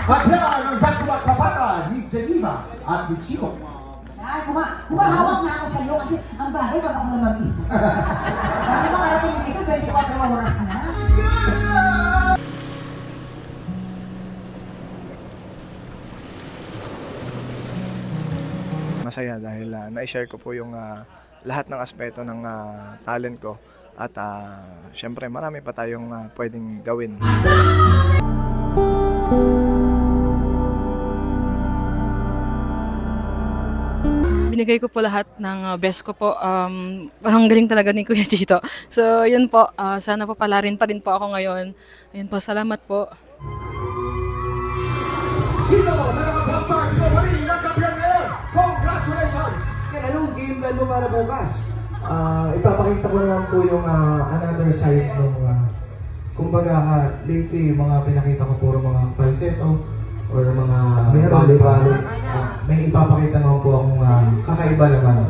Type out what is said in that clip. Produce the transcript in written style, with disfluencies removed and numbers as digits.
At yan ang back-to-back kapatan ni Geneva at ni Chico. Ay, kumahawak na ako sa iyo kasi ang bagay pag ako na mag-isa. Bakit makarating dito 24 oras na? Masaya dahil na-share ko po yung lahat ng aspeto ng talent ko at syempre marami pa tayong pwedeng gawin. Binigay ko po lahat ng best ko po. Parang galing talaga ni Kuya Chito. So, yun po. Sana po palarin pa rin po ako ngayon. Ayun po, salamat po. Chito, meron ka top stars na mali ng kampiyon ngayon. Congratulations! Anong game plan mo para bukas? Ipapakita ko naman po yung another side ng kumbaga lately mga pinakita ko puro mga falsetto or mga bali-bali. May ipapakita naman po akong kakaiba naman.